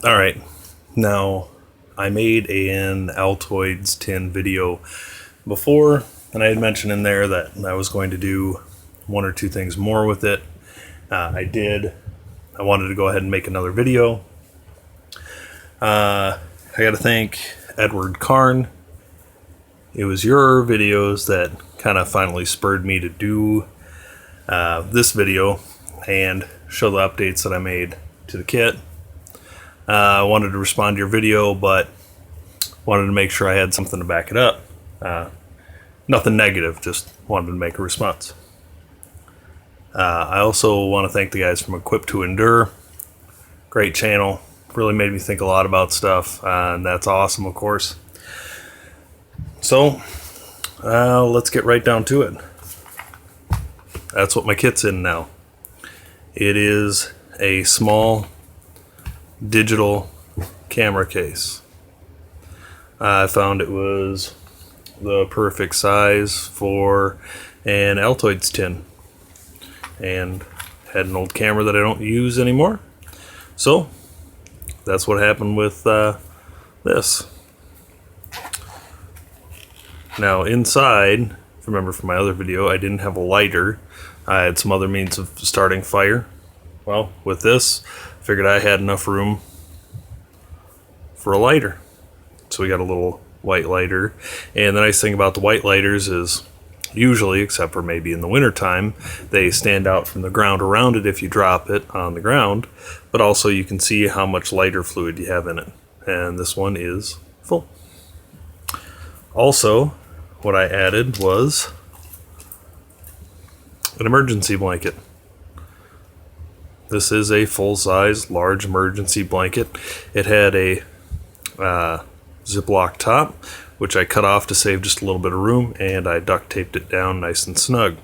Alright, now I made an altoids tin video before, and I had mentioned in there that I was going to do one or two things more with it. I did. I wanted to go ahead and make another video. I got to thank Edwyrd Karn. It was your videos that kind of finally spurred me to do this video and show the updates that I made to the kit. I wanted to respond to your video, but wanted to make sure I had something to back it up. Nothing negative, just wanted to make a response. I also want to thank the guys from Equipped to Endure. Great channel. Really made me think a lot about stuff, and that's awesome, of course. So, let's get right down to it. That's what my kit's in now. It is a small digital camera case. I found it was the perfect size for an altoids tin, and had an old camera that I don't use anymore. So that's what happened with this. Now inside, if you remember from my other video, I didn't have a lighter. I had some other means of starting fire. Well, with this, I figured I had enough room for a lighter. So we got a little white lighter. And the nice thing about the white lighters is usually, except for maybe in the wintertime, they stand out from the ground around it if you drop it on the ground. But also you can see how much lighter fluid you have in it. And this one is full. Also, what I added was an emergency blanket. This is a full-size, large emergency blanket. It had a Ziploc top, which I cut off to save just a little bit of room, and I duct taped it down nice and snug.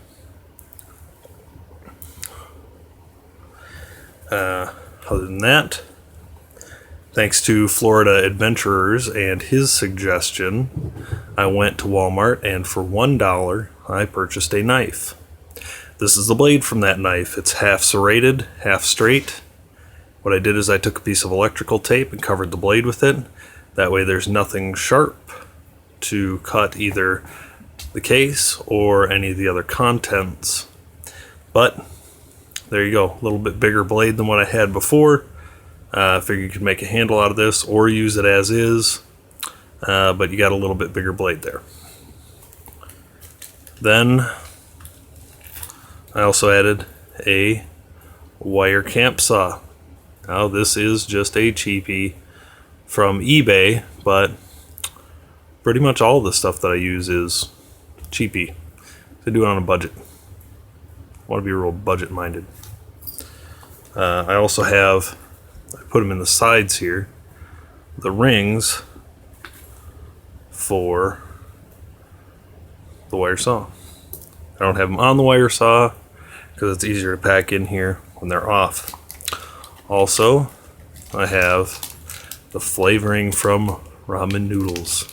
Other than that, thanks to Florida Adventurers and his suggestion, I went to Walmart, and for $1, I purchased a knife. This is the blade from that knife. It's half serrated, half straight. What I did is I took a piece of electrical tape and covered the blade with it. That way there's nothing sharp to cut either the case or any of the other contents. But there you go, a little bit bigger blade than what I had before. I figured you could make a handle out of this or use it as is, but you got a little bit bigger blade there. Then I also added a wire camp saw. Now this is just a cheapie from eBay, but pretty much all the stuff that I use is cheapie. I do it on a budget. I want to be real budget minded. I also have, I put them in the sides here, the rings for the wire saw. I don't have them on the wire saw because it's easier to pack in here when they're off. Also, I have the flavoring from ramen noodles.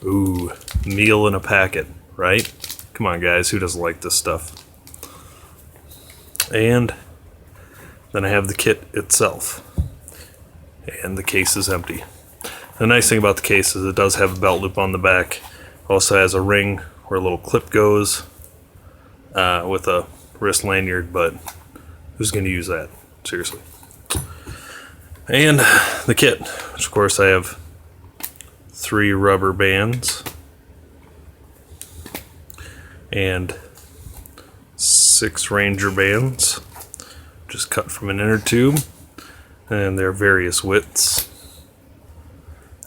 Ooh, meal in a packet, right? Come on guys, who doesn't like this stuff? And then I have the kit itself. And the case is empty. The nice thing about the case is it does have a belt loop on the back. Also has a ring where a little clip goes with a wrist lanyard, but who's going to use that? Seriously. And the kit, which of course I have 3 rubber bands and 6 Ranger bands, just cut from an inner tube, and they're various widths.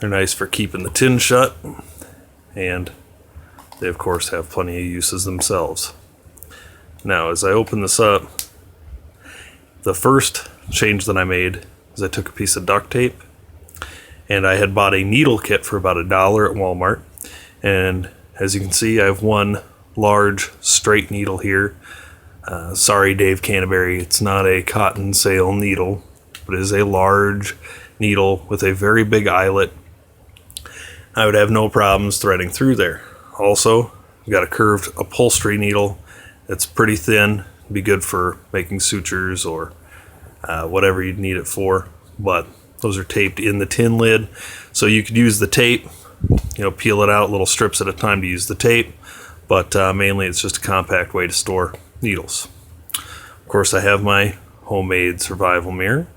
They're nice for keeping the tin shut, and they of course have plenty of uses themselves. Now as I open this up, the first change that I made is I took a piece of duct tape, and I had bought a needle kit for about $1 at Walmart, and as you can see I have one large straight needle here. Sorry Dave Canterbury, it's not a cotton sail needle, but it is a large needle with a very big eyelet. I would have no problems threading through there. Also, I've got a curved upholstery needle. It's pretty thin, be good for making sutures or whatever you'd need it for, but Those are taped in the tin lid. So you could use the tape, peel it out little strips at a time to use the tape. But mainly it's just a compact way to store needles. Of course, I have my homemade survival mirror,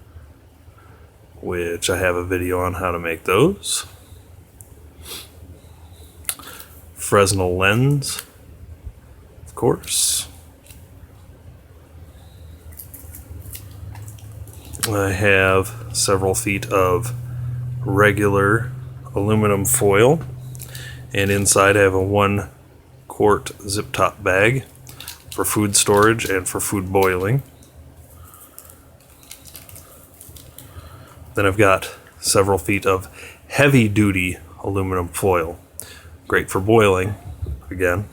which I have a video on how to make those. Fresnel lens, of course. I have several feet of regular aluminum foil, and inside I have a 1-quart zip top bag for food storage and for food boiling. Then I've got several feet of heavy duty aluminum foil, great for boiling. Again,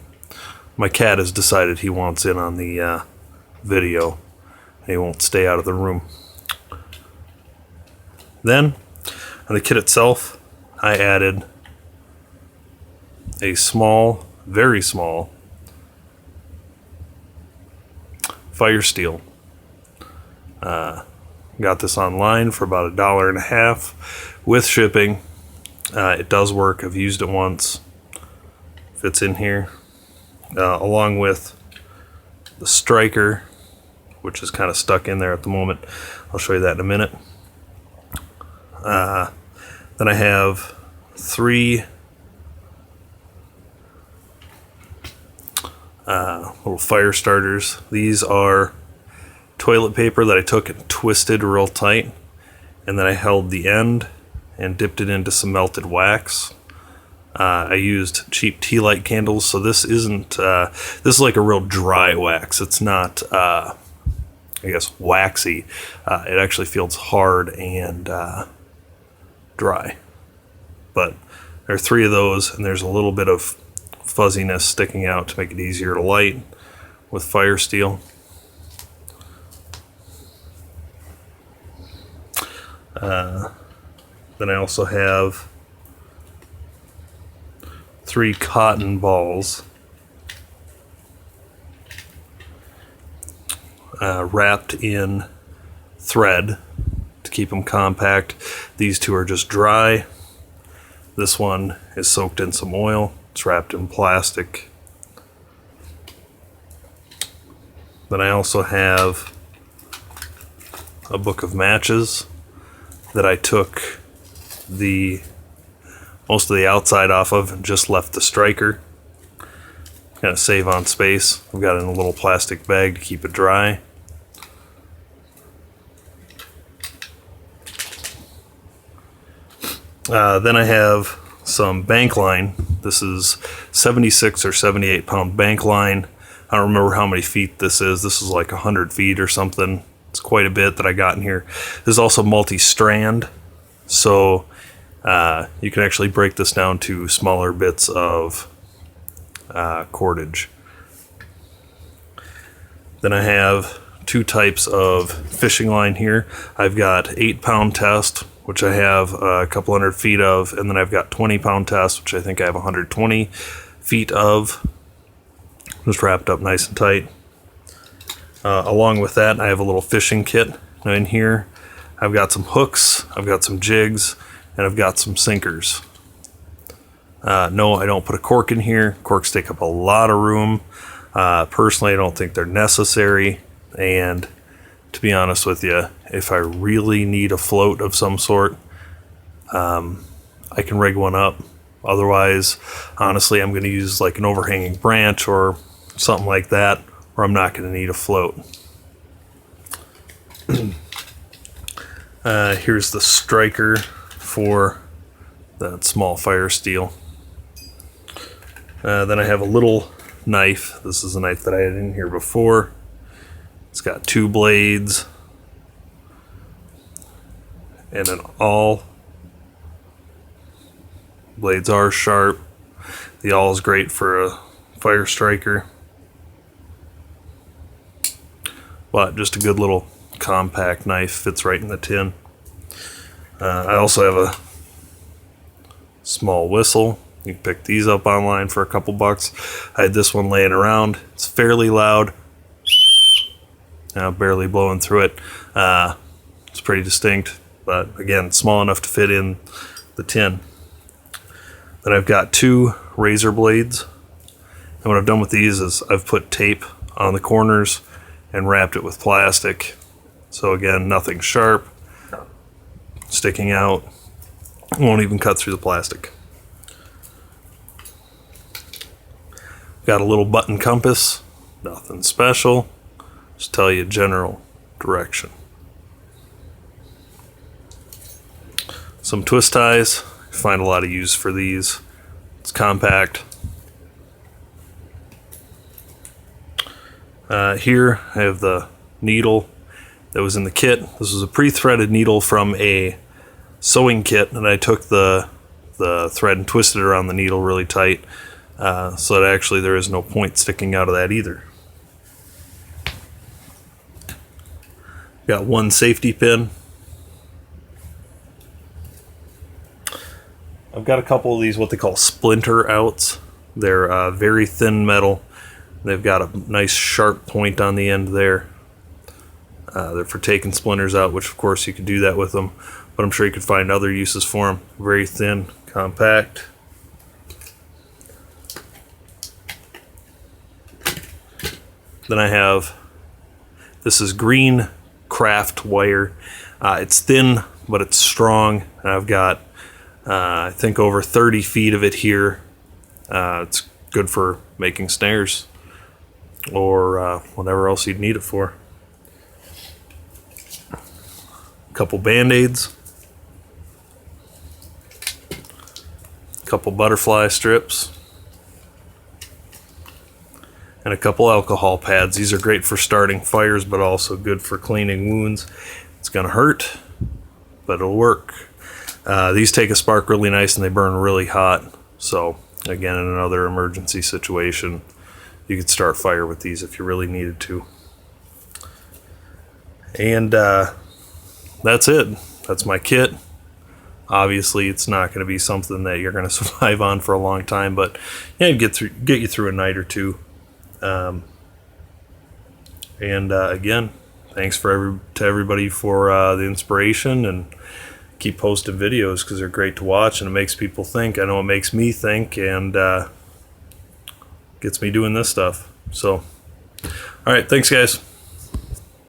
my cat has decided he wants in on the video. He won't stay out of the room. Then on the kit itself, I added a small, very small fire steel. Got this online for about $1.50 with shipping. It does work. I've used it once. Fits in here, along with the striker, which is kind of stuck in there at the moment. I'll show you that in a minute. Then I have 3 little fire starters. These are toilet paper that I took and twisted real tight, and then I held the end and dipped it into some melted wax. I used cheap tea light candles, so this isn't, this is like a real dry wax. It's not, waxy. It actually feels hard and dry. But there are 3 of those, and there's a little bit of fuzziness sticking out to make it easier to light with fire steel. Then I also have 3 cotton balls wrapped in thread to keep them compact. These 2 are just dry. This one is soaked in some oil. It's wrapped in plastic. Then I also have a book of matches that I took most of the outside off of and just left the striker. Kind of save on space. I've got it in a little plastic bag to keep it dry. Then I have some bank line. This is 76 or 78 pound bank line. I don't remember how many feet this is. This is like 100 feet or something. It's quite a bit that I got in here. This is also multi-strand, so you can actually break this down to smaller bits of cordage. Then I have 2 types of fishing line here. I've got 8-pound test, which I have a couple hundred feet of, and then I've got 20-pound test, which I think I have 120 feet of, just wrapped up nice and tight. Along with that, I have a little fishing kit. Now in here, I've got some hooks, I've got some jigs, and I've got some sinkers. No, I don't put a cork in here. Corks take up a lot of room. Personally, I don't think they're necessary. And to be honest with you, if I really need a float of some sort, I can rig one up. Otherwise, honestly, I'm going to use like an overhanging branch or something like that, or I'm not going to need a float. Here's the striker for that small fire steel. Then I have a little knife. This is a knife that I had in here before. It's got 2 blades and an awl. Blades are sharp. The awl is great for a fire striker, but just a good little compact knife, fits right in the tin. I also have a small whistle. You can pick these up online for a couple bucks. I had this one laying around. It's fairly loud. Barely blowing through it. It's pretty distinct. but again, small enough to fit in the tin. Then I've got 2 razor blades, and what I've done with these is I've put tape on the corners and wrapped it with plastic. So again, nothing sharp, sticking out, won't even cut through the plastic. Got a little button compass, nothing special, just tell you general direction. Some twist ties, find a lot of use for these. It's compact. Here I have the needle that was in the kit. This was a pre-threaded needle from a sewing kit, and I took the thread and twisted it around the needle really tight, so that actually there is no point sticking out of that either. Got 1 safety pin. I've got a couple of these, what they call splinter outs. They're very thin metal. They've got a nice sharp point on the end there. They're for taking splinters out, which of course you could do that with them, but I'm sure you could find other uses for them. Very thin, compact. Then I have, this is green craft wire. It's thin, but it's strong. And I've got, I think, over 30 feet of it here. It's good for making snares or whatever else you'd need it for. A couple band-aids, a couple butterfly strips, and a couple alcohol pads. These are great for starting fires, but also good for cleaning wounds. It's gonna hurt, but it'll work. These take a spark really nice and they burn really hot. So again, in another emergency situation, you could start fire with these if you really needed to. And that's it. That's my kit. Obviously, it's not going to be something that you're going to survive on for a long time, but yeah, get you through a night or two. Again, thanks to everybody for the inspiration, and keep posting videos because they're great to watch and it makes people think. I know it makes me think, and gets me doing this stuff. So, all right, thanks guys.